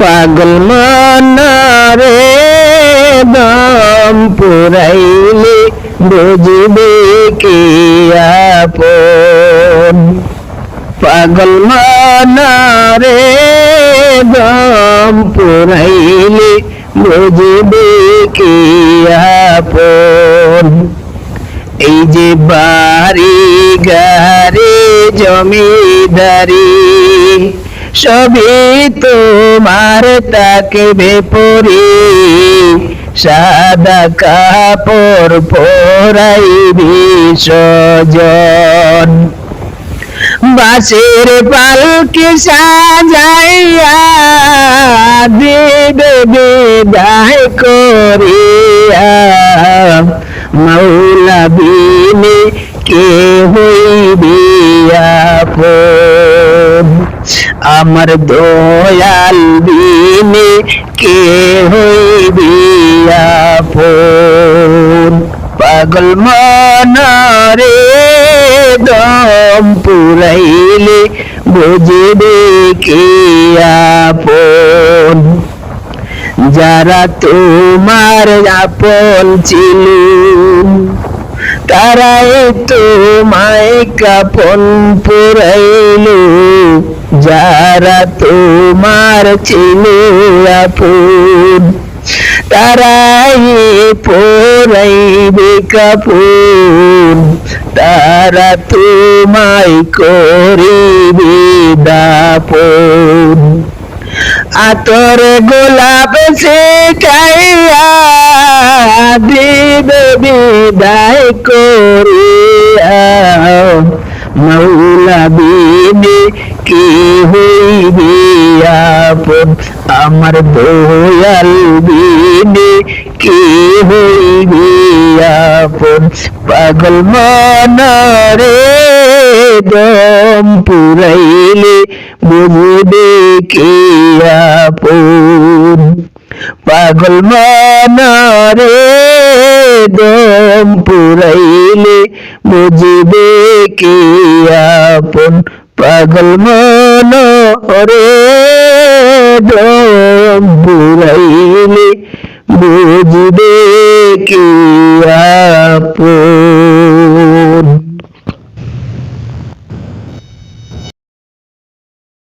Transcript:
পাগল মনারে দম পুরাইলে বুঝবে কি আপন। পাগল মনারে দম পুরাইলে বুঝবে কি আপন। এই যে বাড়ি গাড়ি জমিদারি সবই তোমার তাকবে পরি, সাদা কাপড় পরাইবি সজন। বাঁশের পালকি সাজাইয়া দিবে বিদায় করিয়া, মাওলা বিনে কে হইবি আপন। আমার দয়াল বিনে কে হইবি আপন। পাগল মনারে দম পুরাইলে বুঝবে কি আপন। যারা তোমার আপন ছিল তারাই তোমায় কাপন পুরাইল, যারা তোমার ছিল আপন তারাই পরাইবে কাপন। তারা তোমায় করিবে দাপন। আতর গোলাপ ছিটাইয়া দিবে বিদায় করিয়া, মাওলা বিনে কি হইবি আপন। আমার দয়াল বিনে কি হইবি আপন। পাগল মনারে দম পুরাইলে বুঝবে কি আপন। পাগল মনারে দম পুরাইলে বুঝবে কি আপন। পাগল মনারে দম পুরাইলে বুঝবে কি